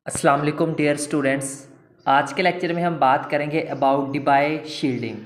अस्सलाम वालेकुम dear students. आज के लेक्चर में हम बात करेंगे अबाउट डिबाई शील्डिंग।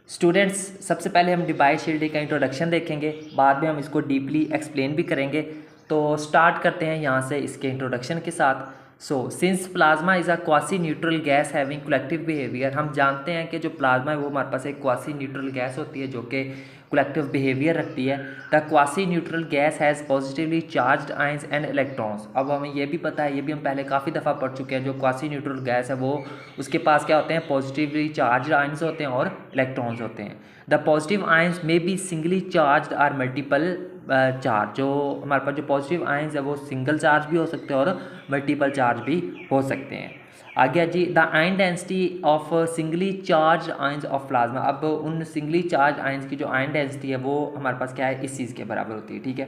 स्टूडेंट्स, सबसे पहले हम डिबाई शील्डिंग का इंट्रोडक्शन देखेंगे, बाद में हम इसको डीपली एक्सप्लेन भी करेंगे। तो स्टार्ट करते हैं यहाँ से इसके इंट्रोडक्शन के साथ। Since plasma is a quasi neutral gas having collective behaviour, हम जानते हैं कि जो प्लाज्मा है वो हमारे पास एक क्वासी न्यूट्रल गैस होती है जो कि कलेक्टिव बिहेवियर रखती है। The quasi neutral gas has positively charged ions and electrons. अब हमें ये भी पता है, ये भी हम पहले काफ़ी दफ़ा पढ़ चुके हैं, जो क्वासी न्यूट्रल गैस है वो उसके पास क्या होते हैं, पॉजिटिवली चार्ज्ड आयंस होते हैं और इलेक्ट्रॉन्स होते हैं। द पॉजिटिव आयंस में be singly charged or multiple charge. जो हमारे पास जो पॉजिटिव आयंस है वो सिंगल चार्ज भी हो सकते हैं और मल्टीपल चार्ज भी हो सकते हैं। आगे जी, the ion density of singly charge ions of plasma. अब उन सिंगली चार्ज आयंस की जो आयन डेंसिटी है वो हमारे पास क्या है, इस चीज़ के बराबर होती है। ठीक है,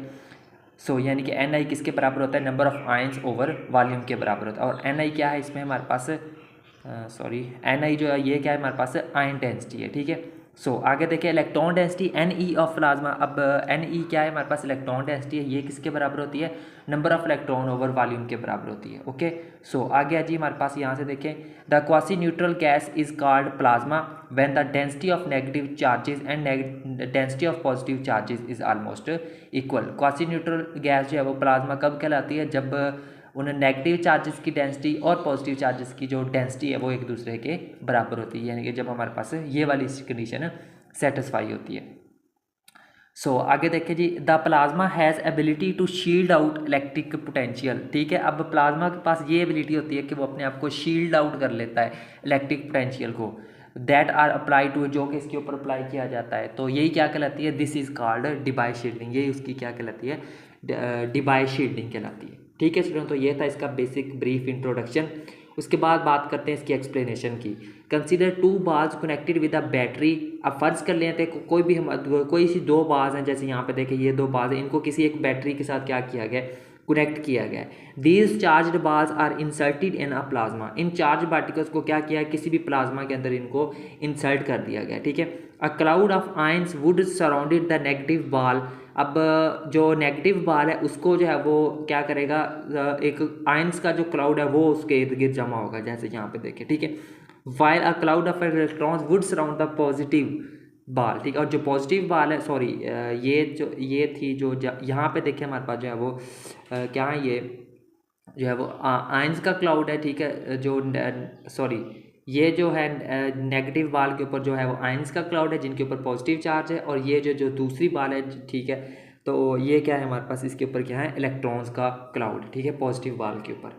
यानी कि एन आई किसके बराबर होता है, number of ions over volume के बराबर होता है। और एन आई क्या है इसमें हमारे पास, एन आई जो है ये क्या है हमारे पास, आयन डेंसिटी है। ठीक है, आगे देखिए electron density N E of plasma. अब एन ई क्या है हमारे पास, इलेक्ट्रॉन डेंसिटी है, ये किसके बराबर होती है, number of electron over volume के बराबर होती है। ओके, आगे जी हमारे पास यहाँ से देखें, the quasi neutral gas is called plasma when the density of negative charges and density of positive charges is almost equal. Quasi neutral gas जो है वो प्लाज्मा कब कहलाती है, जब उन नेगेटिव चार्जेस की डेंसिटी और पॉजिटिव चार्जेस की जो डेंसिटी है वो एक दूसरे के बराबर होती है, यानी कि जब हमारे पास ये वाली कंडीशन सेटिस्फाई होती है। आगे देखिए जी, the plasma has ability to shield out electric potential. ठीक है, अब प्लाज्मा के पास ये एबिलिटी होती है कि वो अपने आप को शील्ड आउट कर लेता है इलेक्ट्रिक पोटेंशियल को, दैट आर अप्लाई टू, जो कि इसके ऊपर अप्लाई किया जाता है। तो यही क्या कहलाती है, this is called Debye shielding. यही उसकी क्या कहलाती है, डिबाई शील्डिंग कहलाती है। ठीक है स्टूडेंट, तो ये था इसका बेसिक ब्रीफ इंट्रोडक्शन। उसके बाद बात करते हैं इसकी एक्सप्लेनेशन की। Consider two bars connected with a battery. अब फर्ज कर लेते हैं कोई भी हम कोई सी दो बार्स हैं, जैसे यहाँ पे देखिए ये दो बार्स हैं, इनको किसी एक बैटरी के साथ क्या किया गया, कनेक्ट किया गया है। These charged bars are inserted in a plasma. इन चार्ज पार्टिकल्स को क्या किया है, किसी भी प्लाज्मा के अंदर इनको इंसर्ट कर दिया गया। ठीक है, a cloud of ions would surrounded the negative ball. अब जो नेगेटिव बाल है उसको जो है वो क्या करेगा, एक आयंस का जो क्लाउड है वो उसके इर्द गिर्द जमा होगा, जैसे यहाँ पे देखिए। ठीक है, while a cloud of electrons would surround the positive बाल। ठीक है, और जो पॉजिटिव बाल है, सॉरी ये थी जो यहाँ पे देखिए हमारे पास जो है वो क्या है, ये जो है वो आयंस का क्लाउड है। ठीक है, ये जो है नेगेटिव बाल के ऊपर जो है वो आयंस का क्लाउड है जिनके ऊपर पॉजिटिव चार्ज है, और ये जो दूसरी बाल है, ठीक है, तो ये क्या है हमारे पास, इसके ऊपर क्या है, इलेक्ट्रॉन्स का क्लाउड। ठीक है, पॉजिटिव बाल के ऊपर।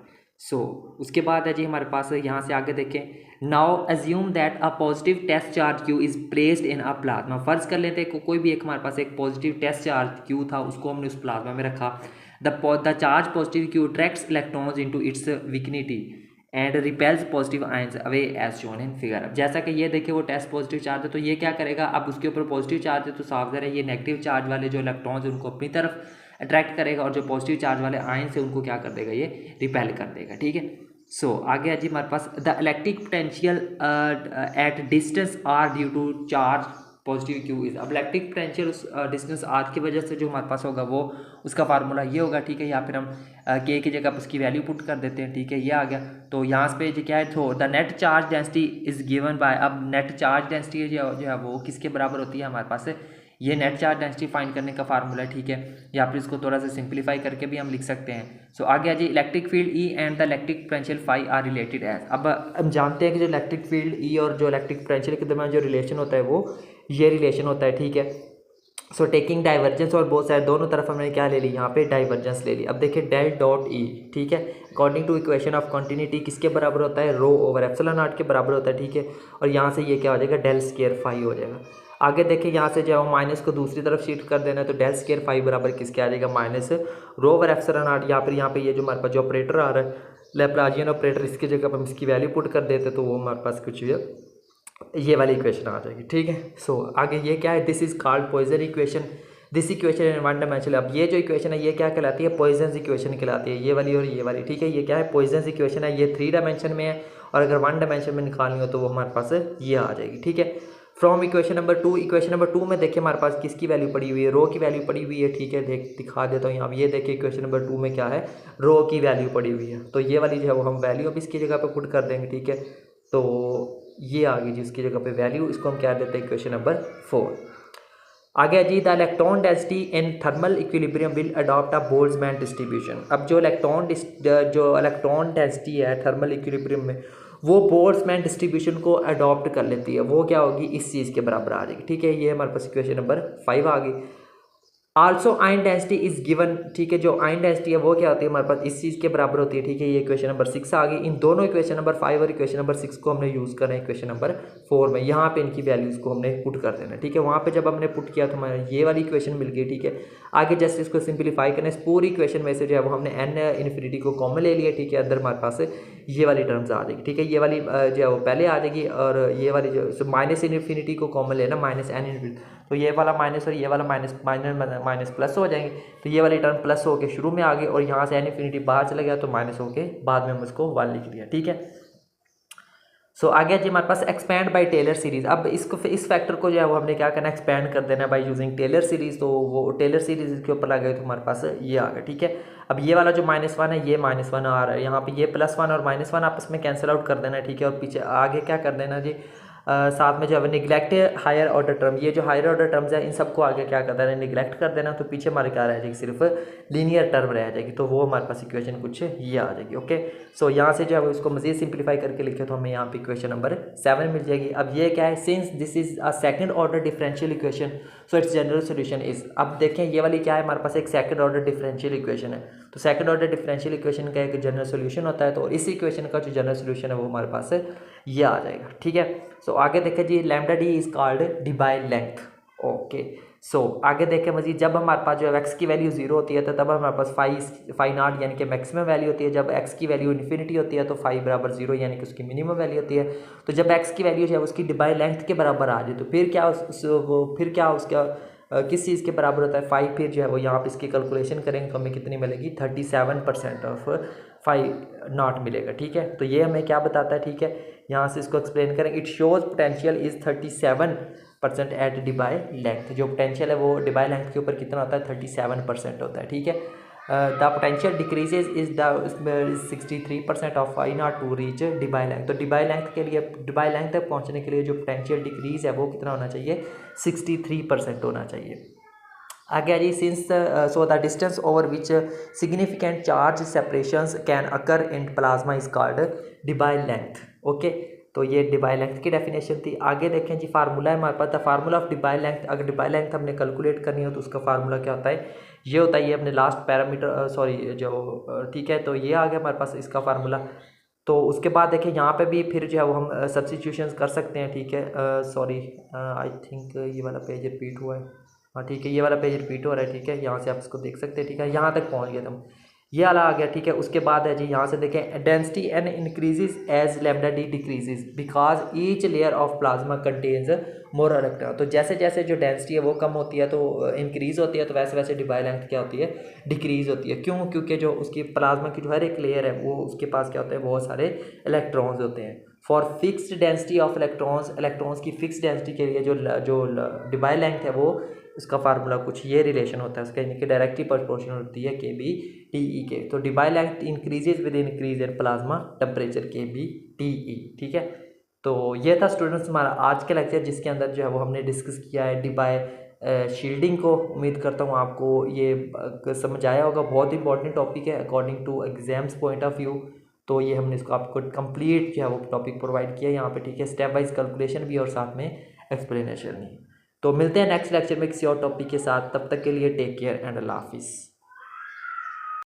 उसके बाद है जी हमारे पास, यहाँ से आगे देखें, now assume that a positive test charge Q is placed in a plasma. फर्ज कर लेते हैं कोई भी एक हमारे पास एक पॉजिटिव टेस्ट चार्ज क्यू था, उसको हमने उस प्लाज्मा में रखा। The charge positive q attracts electrons into its vicinity and repels positive ions away as shown in figure. जैसा कि ये देखिए वो टेस्ट पॉजिटिव चार्ज है, तो ये क्या करेगा, अब उसके ऊपर पॉजिटिव चार्ज है तो साफ ज़ाहिर है ये नेगेटिव चार्ज वाले जो इलेक्ट्रॉन्स उनको अपनी तरफ अट्रैक्ट करेगा, और जो पॉजिटिव चार्ज वाले आयंस है उनको क्या कर देगा, ये रिपेल कर देगा। ठीक है, आगे है जी हमारे पास, the electric potential at distance r due to charge positive q is. अब इलेक्ट्रिक पोटेंशियल उस डिस्टेंस आर की वजह से जो हमारे पास होगा वो उसका फार्मूला ये होगा। ठीक है, या फिर हम के की जगह उसकी वैल्यू पुट कर देते हैं। ठीक है, ये आ गया। तो यहाँ पे जो क्या है, तो the net charge density is given by, अब नेट चार्ज डेंसिटी जो है वो किसके बराबर होती है हमारे पास, ये नेट चार्ज डेंसिटी फाइंड करने का फार्मूला है। ठीक है, या फिर इसको थोड़ा सा सिंप्लीफाई करके भी हम लिख सकते हैं। आगे आ जी, electric field e and the electric potential phi are related as. अब हम जानते हैं कि जो इलेक्ट्रिक फील्ड ई और जो इलेक्ट्रिक पोटेंशियल के दरमियान जो रिलेशन होता है वो ये रिलेशन होता है। ठीक है, टेकिंग डाइवर्जेंस और बोथ साइड दोनों तरफ हमने क्या ले ली, यहाँ पे डाइवर्जेंस ले ली। अब देखिए डेल डॉट ई, ठीक है, according to equation of continuity किसके बराबर होता है, रो ओवर एप्सिलॉन नॉट के बराबर होता है। ठीक है, और यहाँ से ये क्या हो जाएगा, डेल स्क्वायर फाई हो जाएगा। आगे देखिए यहाँ से जो है माइनस को दूसरी तरफ शिफ्ट कर देना है, तो डेल स्क्वायर फाई बराबर किसके आ जाएगा, minus rho over epsilon not. यहाँ पे ये जो हमारे पास जो ऑपरेटर आ रहा है लैप्लासियन ऑपरेटर, इसकी जगह पर हम इसकी वैल्यू पुट कर देते तो वो हमारे पास कुछ ये वाली इक्वेशन आ जाएगी। ठीक है, आगे ये क्या है, this is called Poisson equation. This equation in one dimensional. अब ये जो इक्वेशन है ये क्या कहलाती है, पॉइजन इक्वेशन कहलाती है, ये वाली और ये वाली। ठीक है, ये क्या है, पॉइजन इक्वेशन है, ये 3 डायमेंशन में है, और अगर 1 डायमेंशन में निकालनी हो तो वो हमारे पास ये आ जाएगी। ठीक है, from equation number 2, equation number 2 में देखिए हमारे पास किसकी वैल्यू पड़ी हुई है, रो की वैल्यू पड़ी हुई है, ठीक है। दिखा देता हूँ यहाँ पे, ये देखिए इक्वेशन नंबर 2 में क्या है, रो की वैल्यू पड़ी हुई है। तो ये वाली जो है वो हम वैल्यू अब इसकी जगह पे पुट कर देंगे, ठीक है। तो ये आ गई जिसकी जगह पे वैल्यू, इसको हम क्या देते हैं इक्वेशन नंबर 4। आगे जी, the electron density in thermal equilibrium will adopt a Boltzmann distribution. अब जो इलेक्ट्रॉन डेंसिटी है थर्मल इक्विलिब्रियम में, वो बोल्ट्जमैन डिस्ट्रीब्यूशन को अडॉप्ट कर लेती है। वो क्या होगी, इस चीज़ के बराबर आ जाएगी, ठीक है। ये हमारे पास इक्वेशन नंबर 5 आ गई। Also ion density is given, ठीक है। जो आयन डेंसिटी है वो क्या होती है हमारे पास, इस चीज़ के बराबर होती है, ठीक है। ये इक्वेशन नंबर 6 आ गई। इन दोनों इक्वेशन नंबर 5 और इक्वेशन नंबर 6 को हमने यूज़ करना है इक्वेशन नंबर 4 में। यहाँ पे इनकी वैल्यूज़ को हमने पुट कर देना है, ठीक है। वहाँ पे जब हमने पुट किया तो हमारे ये वाली इक्वेशन मिल गई, ठीक है। आगे जस्ट इसको सिंप्लीफाई करना है, इस पूरी इक्वेशन में से जो है वो हमने एन इन्फिनिटी को कॉमन ले लिया, ठीक है। अंदर हमारे पास ये वाली टर्म्स आ जाएगी, ठीक है। ये वाली जो है वो पहले आ जाएगी, और ये वाली जो माइनस इन्फिनिटी को कॉमन लेना, माइनस एन इन्फिनिटी, तो ये वाला माइनस और ये वाला माइनस प्लस हो जाएंगे। तो ये वाली टर्म प्लस होके शुरू में आ गई, और यहाँ से एन इन्फिनिटी बाहर चला गया तो माइनस होके बाद में हम इसको 1 लिख दिया, ठीक है। सो आगे जी हमारे पास एक्सपैंड बाय टेलर सीरीज। अब इसको, इस फैक्टर को जो है वो हमने क्या करना है, एक्सपैंड कर देना है बाय यूजिंग टेलर सीरीज। तो वो टेलर सीरीज के ऊपर लगा गए तो हमारे पास ये आ गया, ठीक है। अब ये वाला जो -1 है, ये -1 आ रहा है, यहाँ पे ये +1 और -1 आपस में कैंसिल आउट कर देना है, ठीक है। और पीछे आगे क्या कर देना जी, साथ में जो है निगलेक्ट हायर ऑर्डर टर्म, ये जो हायर ऑर्डर टर्म्स है इन सबको आगे क्या कर देना है, निगलेक्ट कर देना। तो पीछे हमारे क्या रह जाएगी, सिर्फ लीनियर टर्म रह जाएगी। तो वो हमारे पास इक्वेशन कुछ ये आ जाएगी, ओके। सो यहाँ से जो है वो इसको मजीद सिंप्लीफाई करके लिखे तो हमें यहाँ पे इक्वेशन नंबर 7 मिल जाएगी। अब ये क्या है, since this is a second order differential equation, so it's general solution is. अब देखें ये वाली क्या है, हमारे पास एक सेकंड ऑर्डर डिफरेंशियल इक्वेशन है। तो सेकंड ऑर्डर डिफरेंशियल इक्वेशन का एक जनरल सोल्यूशन होता है, तो इस इक्वेशन का जो जनरल सोल्यूशन है वो हमारे पास ये आ जाएगा, ठीक है। सो आगे देखें जी, lambda d is called Debye length, okay. So आगे देखें मजीद, जब हमारे पास जो है एक्स की वैल्यू 0 होती है तो तब हमारे पास फाई नॉट यानी कि मैक्सिमम वैल्यू होती है। जब एक्स की वैल्यू इन्फिनिटी होती है तो फाई बराबर 0 यानी कि उसकी मिनिमम वैल्यू होती है। तो जब एक्स की वैल्यू जो है उसकी डिबाइल लेंथ के बराबर आ जाए तो फिर क्या उसका किस चीज़ के बराबर होता है, 5। फिर जो है वो यहाँ पे इसकी कैलकुलेशन करेंगे तो हमें कितनी मिलेगी, 37% ऑफ फाई नॉट मिलेगा, ठीक है। तो ये हमें क्या बताता है, ठीक है। यहाँ से इसको एक्सप्लेन करें, it shows potential is 37% at Debye length. जो पोटेंशियल है वो डिबाई लेंथ के ऊपर कितना होता है, 37% होता है, ठीक है। The potential decreases is the 63% of phi not to reach Debye length. तो डिबाई लेंथ के लिए, डिबाई लेंथ तक पहुँचने के लिए जो पोटेंशियल डिक्रीज है वो कितना होना चाहिए, 63% होना चाहिए। आगे जी, since so the distance over which significant charge separations can occur in plasma is called Debye length, okay. तो ये डिबाइल लेंथ की डेफिनेशन थी। आगे देखें जी, फार्मूला है हमारे पास, द फार्मूला ऑफ डिबाइल लेंथ। अगर डिबाइल लेंथ हमने कैलकुलेट करनी हो तो उसका फार्मूला क्या होता है, ये होता है, ये अपने लास्ट पैरामीटर सॉरी जो ठीक है। तो ये आ गया हमारे पास इसका फार्मूला। तो उसके बाद देखिए यहाँ पे भी फिर जो है वो हम सब्स्टिट्यूशंस कर सकते हैं, ठीक है। सॉरी आई थिंक ये वाला पेज रिपीट हुआ है, हाँ ठीक है, ये वाला पेज रिपीट हो रहा है, ठीक है। यहाँ से आप इसको देख सकते हैं, ठीक है। यहाँ तक पहुँच गए हम, ये वाला आ गया, ठीक है। उसके बाद है जी, यहाँ से देखें, density N increases as lambda D decreases because each layer of plasma contains more electron. तो जैसे जैसे जो डेंसिटी है वो कम होती है तो इंक्रीज होती है, तो वैसे वैसे डिबाइल लेंथ क्या होती है, डिक्रीज होती है। क्यों, क्योंकि जो उसकी प्लाज्मा की जो हर एक लेयर है वो उसके पास क्या होता है, बहुत सारे इलेक्ट्रॉन्स होते हैं। For fixed density of electrons की फिक्स डेंसिटी के लिए जो डिबाइल लेंथ है वो उसका फार्मूला कुछ ये रिलेशन होता है उसका, यानी कि डायरेक्टली प्रोपोर्शनल होती है KB/TE के। तो Debye length increases with increase in plasma temperature KB/TE, ठीक है। तो ये था स्टूडेंट्स हमारा आज का लेक्चर, जिसके अंदर जो है वो हमने डिस्कस किया है डिबाई शील्डिंग को। उम्मीद करता हूँ आपको ये समझ आया होगा। बहुत इंपॉर्टेंट टॉपिक है according to exams point of view. तो ये हमने इसको आपको कंप्लीट जो है वो टॉपिक प्रोवाइड किया यहाँ पे, ठीक है। स्टेप वाइज कैलकुलेशन भी और साथ में एक्सप्लेनेशन भी। तो मिलते हैं नेक्स्ट लेक्चर में किसी और टॉपिक के साथ। तब तक के लिए टेक केयर एंड अल्लाह हाफिज़।